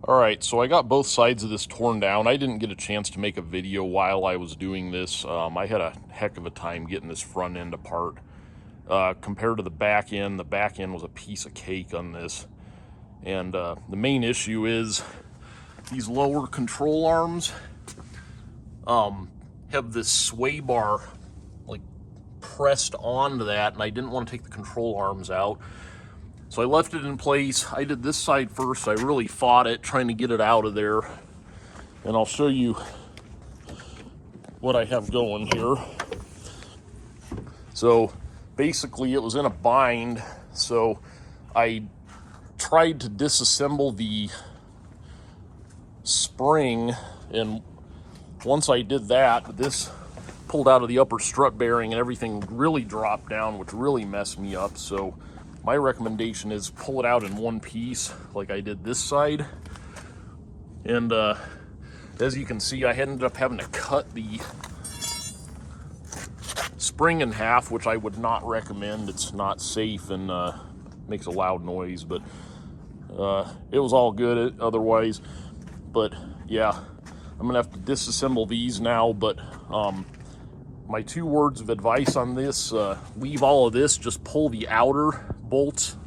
Alright, so I got both sides of this torn down. I didn't get a chance to make a video while I was doing this. I had a heck of a time getting this front end apart. Compared to the back end was a piece of cake on this. And the main issue is these lower control arms have this sway bar like pressed onto that, and I didn't want to take the control arms out. So I left it in place. I did this side first. I really fought it, trying to get it out of there. And I'll show you what I have going here. So basically it was in a bind. So I tried to disassemble the spring, and once I did that, this pulled out of the upper strut bearing and everything really dropped down, which really messed me up. So my recommendation is pull it out in one piece like I did this side. And as you can see, I ended up having to cut the spring in half, which I would not recommend. It's not safe and makes a loud noise, but it was all good otherwise. But yeah, I'm gonna have to disassemble these now. But my 2 words of advice on this, leave all of this, just pull the outer bolts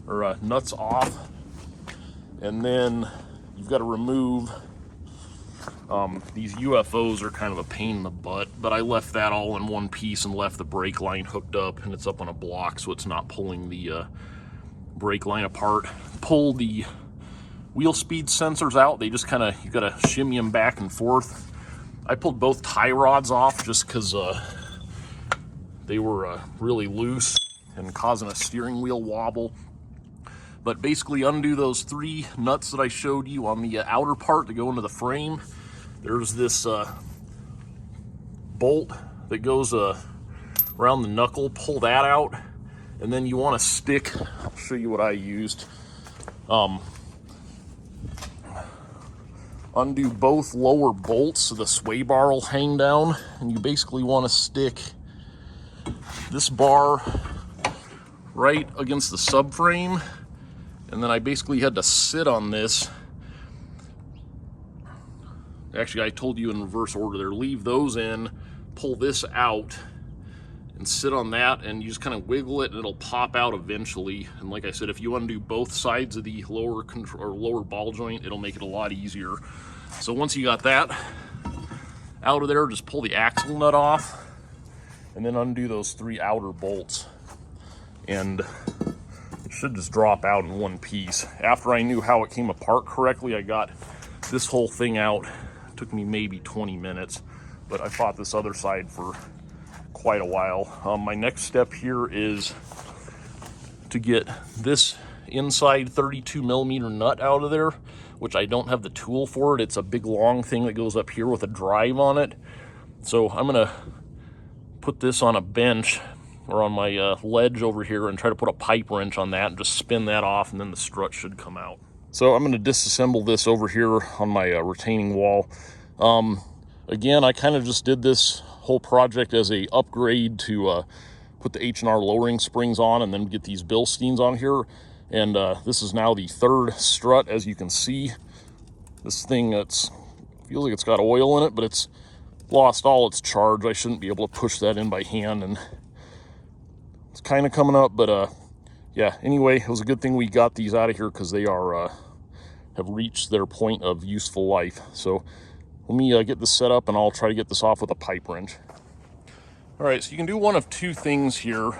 or nuts off, and then you've got to remove these UFOs are kind of a pain in the butt, but I left that all in one piece and left the brake line hooked up, and it's up on a block so it's not pulling the brake line apart. Pull the wheel speed sensors out. They just kind of, you got to shimmy them back and forth. I pulled both tie rods off just because they were really loose and causing a steering wheel wobble. But basically undo those 3 nuts that I showed you on the outer part to go into the frame. There's this bolt that goes around the knuckle. Pull that out, and then you want to stick, I'll show you what I used. Undo both lower bolts so the sway bar will hang down, and you basically want to stick this bar right against the subframe, and then I basically had to sit on this. Actually, I told you in reverse order there. Leave those in, pull this out, and sit on that, and you just kind of wiggle it and it'll pop out eventually. And like I said, if you undo both sides of the lower control or lower ball joint, it'll make it a lot easier. So once you got that out of there, just pull the axle nut off and then undo those 3 outer bolts, and it should just drop out in one piece. After I knew how it came apart correctly, I got this whole thing out. It took me maybe 20 minutes, but I fought this other side for quite a while. My next step here is to get this inside 32mm nut out of there, which I don't have the tool for it. It's a big long thing that goes up here with a drive on it. So I'm gonna put this on a bench or on my ledge over here and try to put a pipe wrench on that and just spin that off, and then the strut should come out. So I'm gonna disassemble this over here on my retaining wall. Again, I kind of just did this whole project as a upgrade to put the H&R lowering springs on and then get these Bilsteins on here. And this is now the 3rd strut. As you can see, this thing, feels like it's got oil in it, but it's lost all its charge. I shouldn't be able to push that in by hand, and it's kind of coming up, but yeah, anyway, it was a good thing we got these out of here because they are have reached their point of useful life. So let me get this set up, and I'll try to get this off with a pipe wrench. All right, so you can do one of 2 things here.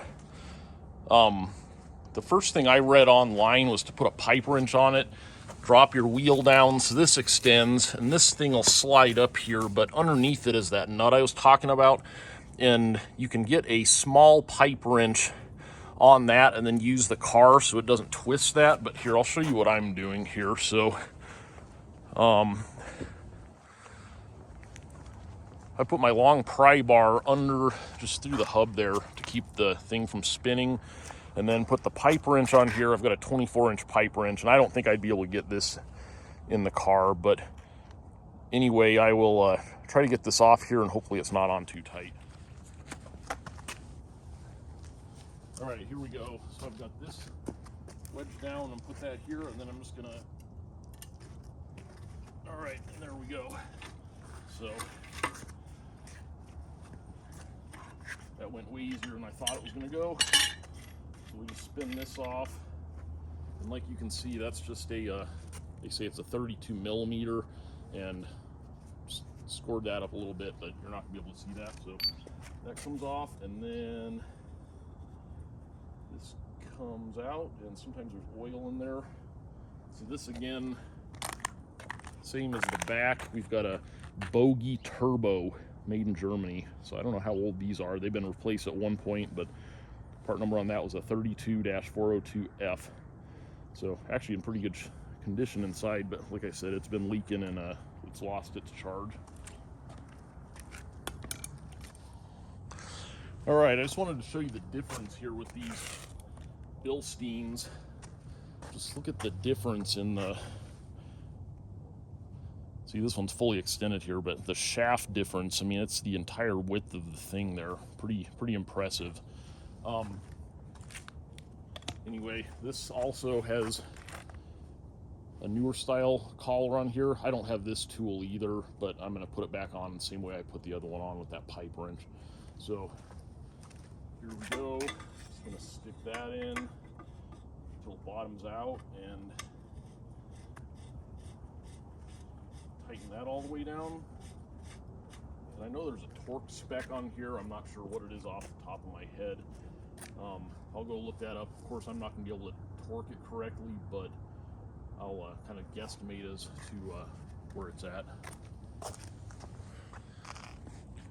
The first thing I read online was to put a pipe wrench on it, drop your wheel down so this extends, and this thing will slide up here, but underneath it is that nut I was talking about, and you can get a small pipe wrench on that and then use the car so it doesn't twist that. But here, I'll show you what I'm doing here. So I put my long pry bar under, just through the hub there to keep the thing from spinning, and then put the pipe wrench on here. I've got a 24-inch pipe wrench, and I don't think I'd be able to get this in the car, but anyway, I will try to get this off here, and hopefully it's not on too tight. All right, here we go. So I've got this wedged down and put that here, and then I'm just gonna All right, and there we go. So that went way easier than I thought it was going to go. So we just spin this off, and like you can see, that's just a they say it's a 32 millimeter, and scored that up a little bit, but you're not gonna be able to see that. So that comes off, and then this comes out, and sometimes there's oil in there. So this again, same as the back, we've got a Audi Turbo made in Germany. So I don't know how old these are. They've been replaced at one point, but part number on that was a 32-402F. So actually in pretty good condition inside, but like I said, it's been leaking and it's lost its charge. All right, I just wanted to show you the difference here with these Bilsteins. Just look at the difference in the, see, this one's fully extended here, but the shaft difference, I mean, it's the entire width of the thing there. Pretty impressive. Anyway, this also has a newer style collar on here. I don't have this tool either, but I'm going to put it back on the same way I put the other one on with that pipe wrench. So here we go. Just going to stick that in until it bottoms out and tighten that all the way down. And I know there's a torque spec on here. I'm not sure what it is off the top of my head. I'll go look that up. Of course, I'm not going to be able to torque it correctly, but I'll kind of guesstimate as to where it's at.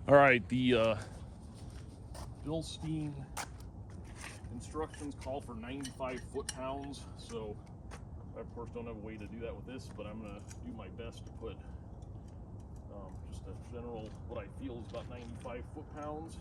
All right, the Bilstein instructions call for 95 foot-pounds, so I of course don't have a way to do that with this, but I'm going to do my best to put just a general, what I feel is about 95 foot-pounds.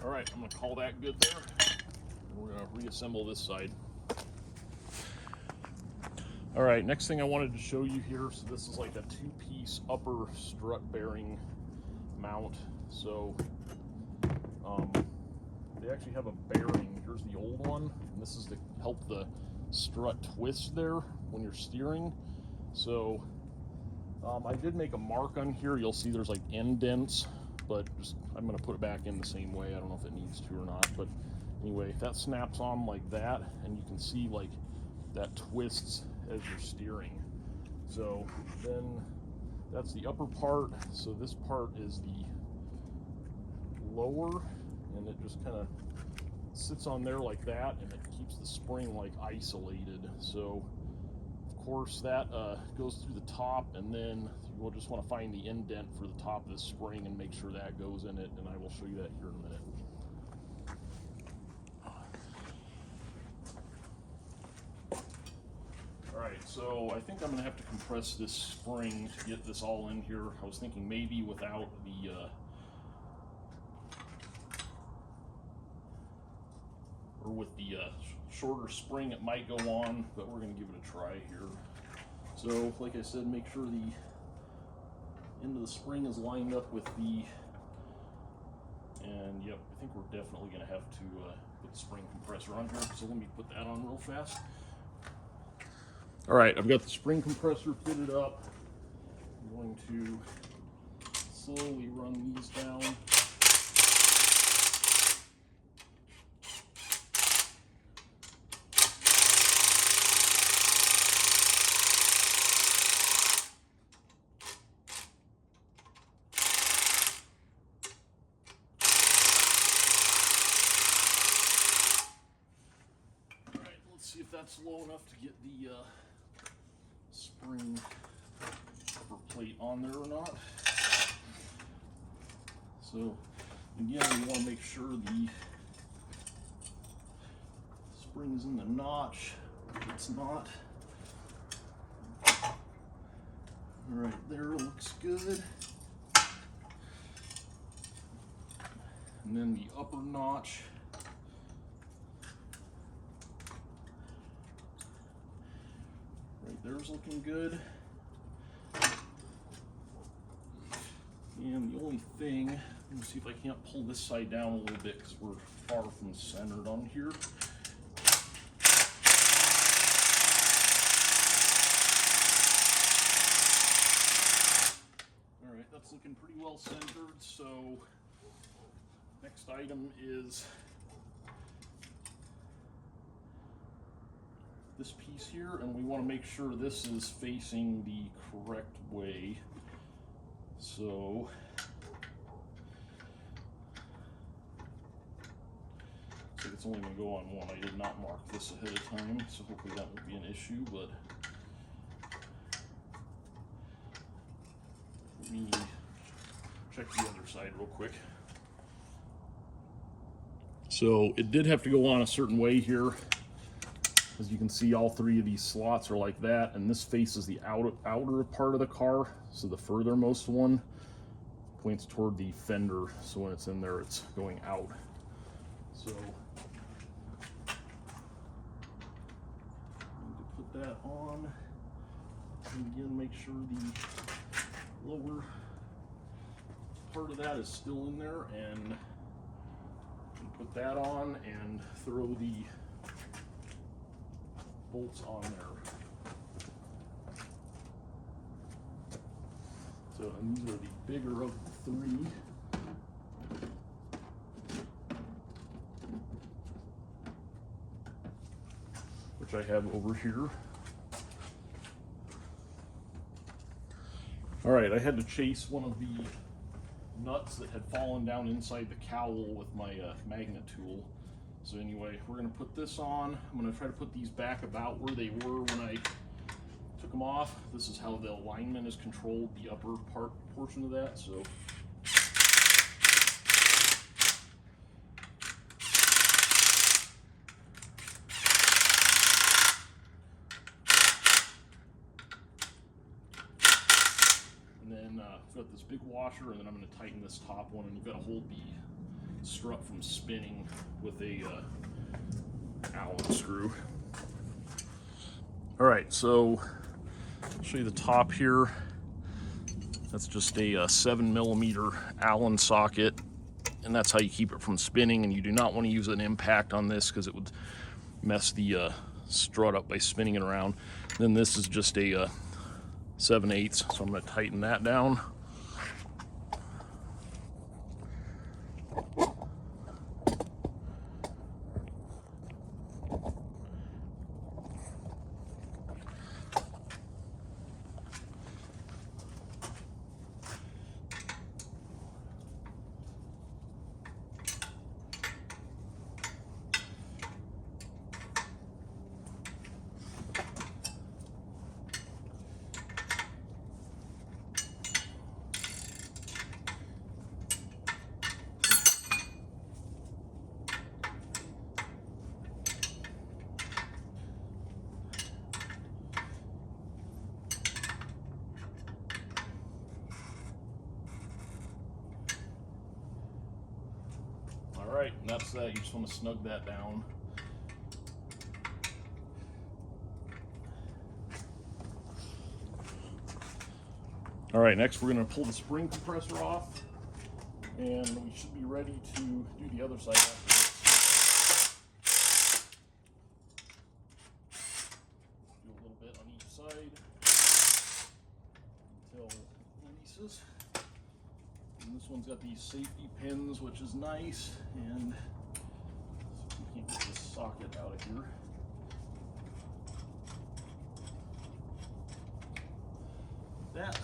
All right, I'm going to call that good there. And we're going to reassemble this side. All right, next thing I wanted to show you here, so this is like a two-piece upper strut bearing mount. So they actually have a bearing. Here's the old one, and this is to help the strut twist there when you're steering. So I did make a mark on here. You'll see there's like indents, but just I'm going to put it back in the same way. I don't know if it needs to or not, but anyway, that snaps on like that, and you can see like that twists as you're steering. So then that's the upper part. So this part is the lower, and it just kind of sits on there like that, and it keeps the spring like isolated. So of course that goes through the top, and then we'll just want to find the indent for the top of the spring and make sure that goes in it, and I will show you that here in a minute. Alright, so I think I'm going to have to compress this spring to get this all in here. I was thinking maybe without the or with the shorter spring it might go on, but we're going to give it a try here. So like I said, make sure the end of the spring is lined up with the, and yep, I think we're definitely going to have to put the spring compressor on here. So let me put that on real fast. All right, I've got the spring compressor fitted up. I'm going to slowly run these down. All right, let's see if that's low enough to get the spring upper plate on there or not. So again, we want to make sure the spring is in the notch. If it's not, all right, there looks good. And then the upper notch, right there's looking good. And the only thing, let me see if I can't pull this side down a little bit because we're far from centered on here. All right, that's looking pretty well centered. So next item is this piece here, and we want to make sure this is facing the correct way. So it's only going to go on one. I did not mark this ahead of time, so hopefully that won't be an issue, but let me check the other side real quick. So it did have to go on a certain way here. As you can see, all three of these slots are like that, and this faces the outer part of the car, so the furthermost one points toward the fender, so when it's in there it's going out. So put that on, and again make sure the lower part of that is still in there, and put that on and throw the bolts on there. So, and these are the bigger of the three. Which I have over here. All right, I had to chase one of the nuts that had fallen down inside the cowl with my magnet tool. So anyway, we're going to put this on. I'm going to try to put these back about where they were when I took them off. This is how the alignment is controlled, the upper portion of that. So and then I've got this big washer, and then I'm going to tighten this top one, and you've got to hold the strut from spinning with a Allen screw. All right, so I'll show you the top here. That's just a 7mm Allen socket, and that's how you keep it from spinning. And you do not want to use an impact on this because it would mess the strut up by spinning it around. Then this is just a 7/8, so I'm going to tighten that down. Alright, and that's that. You just want to snug that down. Alright, next we're going to pull the spring compressor off, and we should be ready to do the other side after this. Do a little bit on each side until it releases. And this one's got these safety pins, which is nice, and we can't get this socket out of here. That,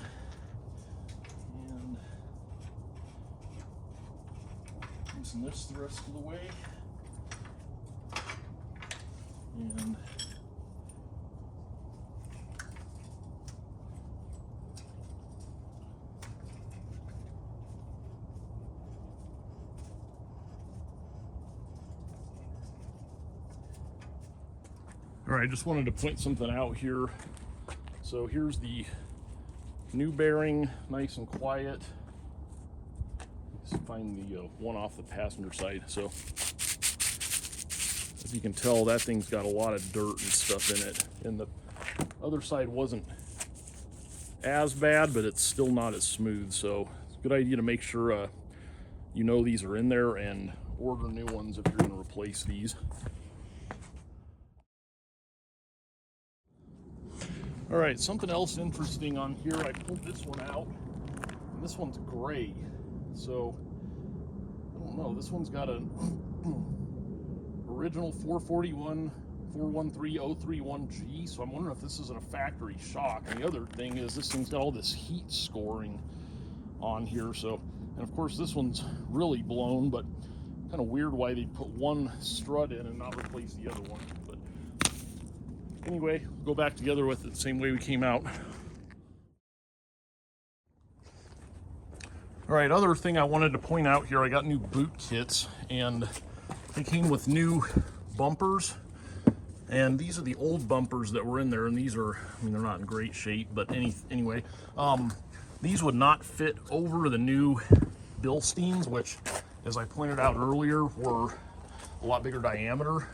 and loosen this the rest of the way, and all right, I just wanted to point something out here. So here's the new bearing, nice and quiet. Let's find the one off the passenger side. So as you can tell, that thing's got a lot of dirt and stuff in it. And the other side wasn't as bad, but it's still not as smooth. So good idea to make sure you know these are in there and order new ones if you're going to replace these. All right, something else interesting on here, I pulled this one out, and this one's gray. So, I don't know, this one's got an original 441 413031G, so I'm wondering if this is a factory shock. And the other thing is this thing's got all this heat scoring on here, so, and of course this one's really blown, but kind of weird why they put one strut in and not replace the other one. But anyway, we'll go back together with it the same way we came out. All right, other thing I wanted to point out here, I got new boot kits, and they came with new bumpers. And these are the old bumpers that were in there, and these are, I mean, they're not in great shape, but anyway, these would not fit over the new Bilsteins, which, as I pointed out earlier, were a lot bigger diameter.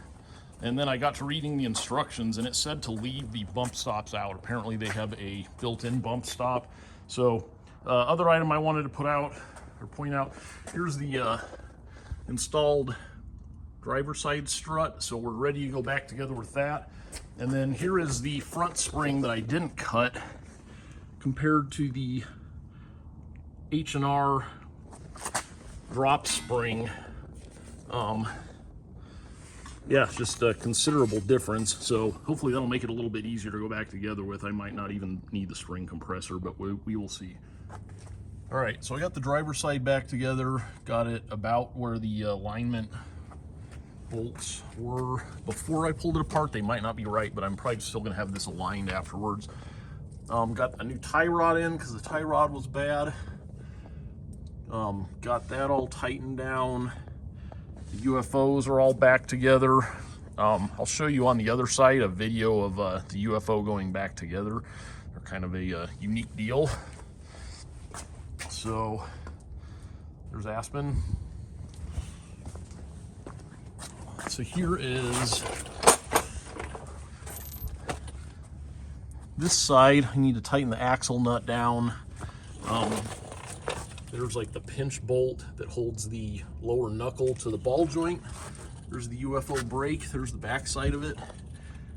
And then I got to reading the instructions, and it said to leave the bump stops out. Apparently they have a built-in bump stop. So other item I wanted to point out, here's the installed driver side strut, so we're ready to go back together with that. And then here is the front spring that I didn't cut compared to the H&R drop spring. Yeah, it's just a considerable difference, so hopefully that'll make it a little bit easier to go back together with. I might not even need the spring compressor, but we will see. All right, so I got the driver side back together, got it about where the alignment bolts were before I pulled it apart. They might not be right, but I'm probably still gonna have this aligned afterwards. Got a new tie rod in because the tie rod was bad. Got that all tightened down. The UFOs are all back together. I'll show you on the other side a video of the UFO going back together. They're kind of a unique deal. So there's Aspen. So here is this side. I need to tighten the axle nut down. There's like the pinch bolt that holds the lower knuckle to the ball joint. There's the UFO brake. There's the back side of it.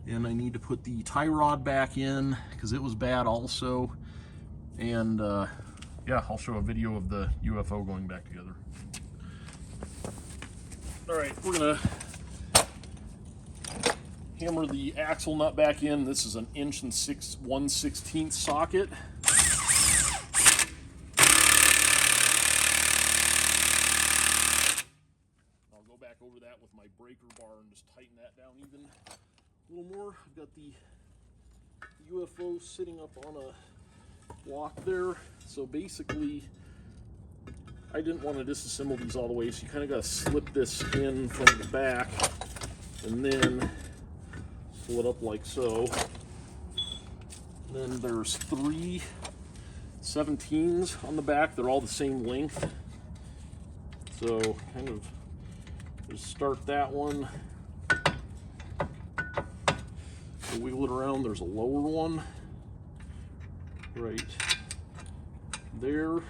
And I need to put the tie rod back in because it was bad also. And yeah, I'll show a video of the UFO going back together. All right, we're gonna hammer the axle nut back in. This is an 1 1/16 socket. I'll go back over that with my breaker bar and just tighten that down even a little more. I've got the UFO sitting up on a block there. So basically, I didn't want to disassemble these all the way, so you kind of got to slip this in from the back and then pull it up like so. Then there's 3 17s on the back. They're all the same length. So kind of just start that one. Wiggle it around. There's a lower one right there. And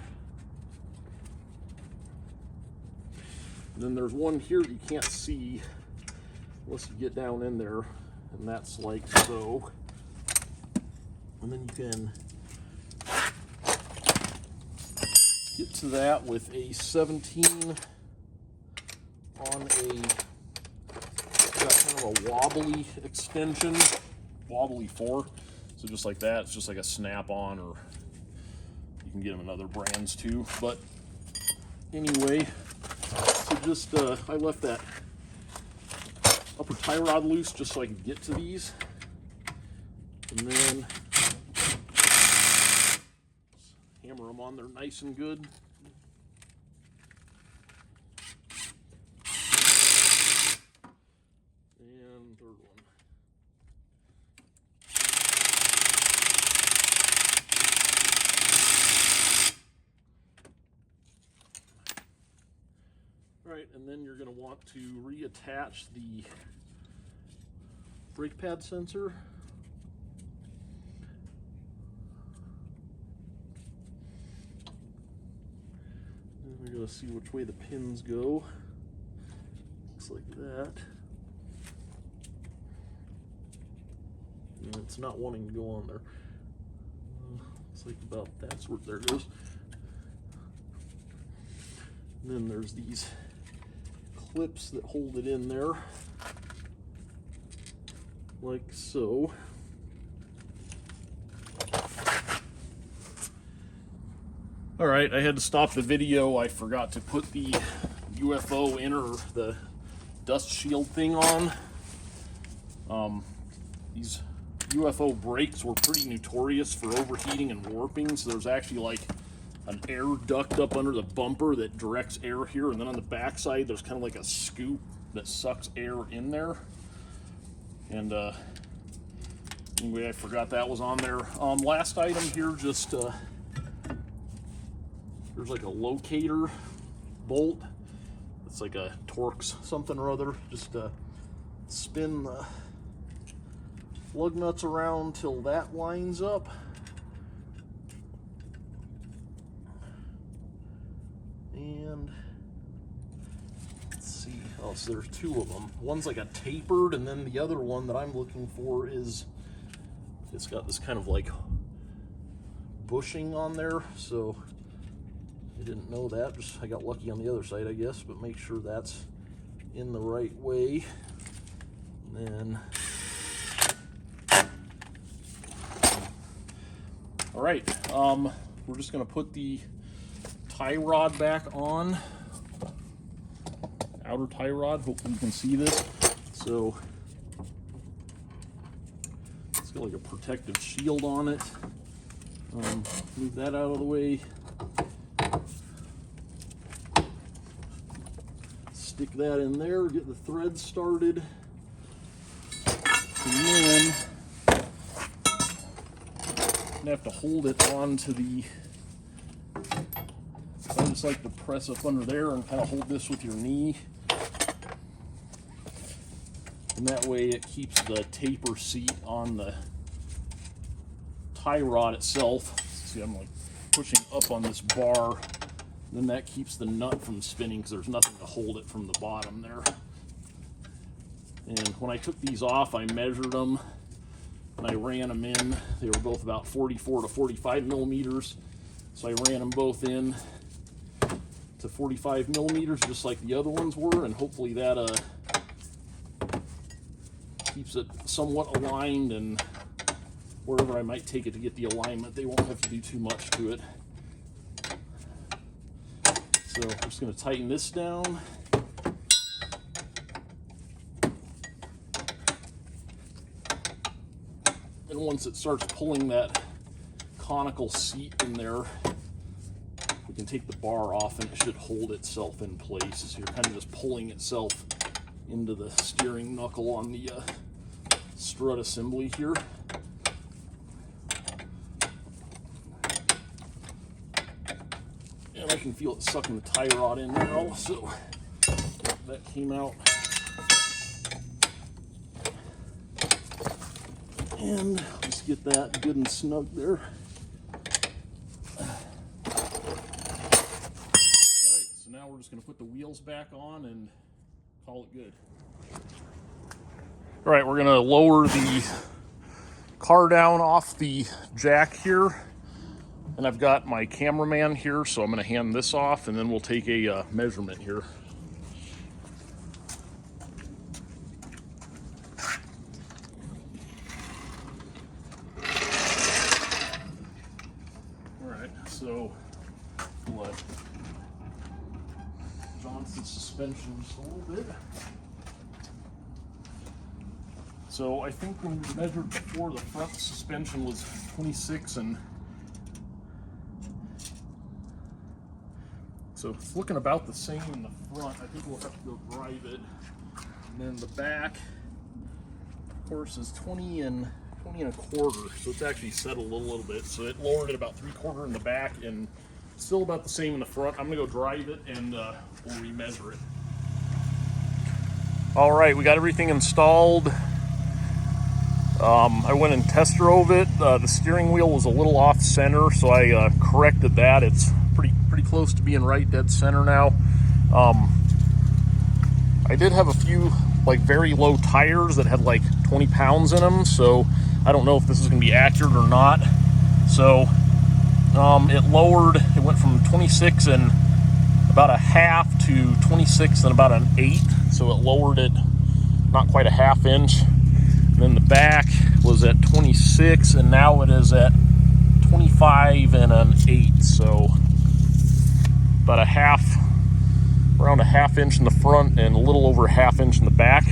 then there's one here that you can't see unless you get down in there, and that's like so. And then you can get to that with a 17 on a, got kind of a wobbly extension, wobbly 4. So just like that, it's just like a snap-on, or you can get them in other brands too. But anyway, so just I left that upper tie rod loose just so I could get to these, and then hammer them on there nice and good. And third one. All right, and then you're going to want to reattach the brake pad sensor. gonna see which way the pins go. Looks like that. And it's not wanting to go on there. Looks like about that's where, there it goes. And then there's these clips that hold it in there, like so. All right, I had to stop the video. I forgot to put the UFO inner, the dust shield thing on. These UFO brakes were pretty notorious for overheating and warping, so there's actually like an air duct up under the bumper that directs air here, and then on the back side there's kind of like a scoop that sucks air in there. And anyway, I forgot that was on there. Last item here, just there's like a locator bolt. It's like a Torx something or other. Just spin the lug nuts around till that lines up. And let's see, oh, so there's two of them. One's like a tapered, and then the other one that I'm looking for is, it's got this kind of like bushing on there, so I didn't know that. Just I got lucky on the other side, I guess, but make sure that's in the right way. And then, all right, we're just gonna put the tie rod back on, outer tie rod. Hopefully you can see this. So it's got like a protective shield on it. Move that out of the way. Stick that in there, get the thread started, and then I'm gonna have to hold it onto the, I just like to press up under there and kind of hold this with your knee, and that way it keeps the taper seat on the tie rod itself. See, I'm like pushing up on this bar. Then that keeps the nut from spinning because there's nothing to hold it from the bottom there. And when I took these off, I measured them and I ran them in. They were both about 44 to 45 millimeters. So I ran them both in to 45 millimeters just like the other ones were, and hopefully that keeps it somewhat aligned, and wherever I might take it to get the alignment, they won't have to do too much to it. So I'm just going to tighten this down. And once it starts pulling that conical seat in there, we can take the bar off and it should hold itself in place. So you're kind of just pulling itself into the steering knuckle on the strut assembly here. And I can feel it sucking the tie rod in now, so that came out. And let's get that good and snug there. Alright, so now we're just going to put the wheels back on and call it good. Alright, we're going to lower the car down off the jack here. And I've got my cameraman here, so I'm going to hand this off and then we'll take a measurement here. Alright, so we'll Johnson's suspension just a little bit. So I think when we measured before, the front suspension was 26, and so it's looking about the same in the front. I think we'll have to go drive it. And then the back, of course, is 20 and a quarter. So it's actually settled a little bit. So it lowered it about 3/4 in the back and still about the same in the front. I'm gonna go drive it and we'll remeasure it. All right, we got everything installed. I went and test drove it. The steering wheel was a little off center, so I corrected that. It's pretty close to being right dead center now. I did have a few like very low tires that had like 20 pounds in them, so I don't know if this is going to be accurate or not. So it lowered, it went from 26 and about a half to 26 and about an 8, so it lowered it not quite a ½ inch. And then the back was at 26 and now it is at 25 and an 8, so about around a ½ inch in the front and a little over a ½ inch in the back.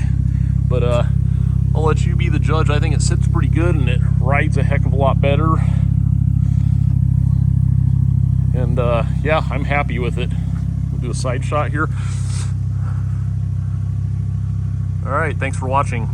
But I'll let you be the judge. I think it sits pretty good and it rides a heck of a lot better. And yeah, I'm happy with it. We'll do a side shot here. All right, thanks for watching.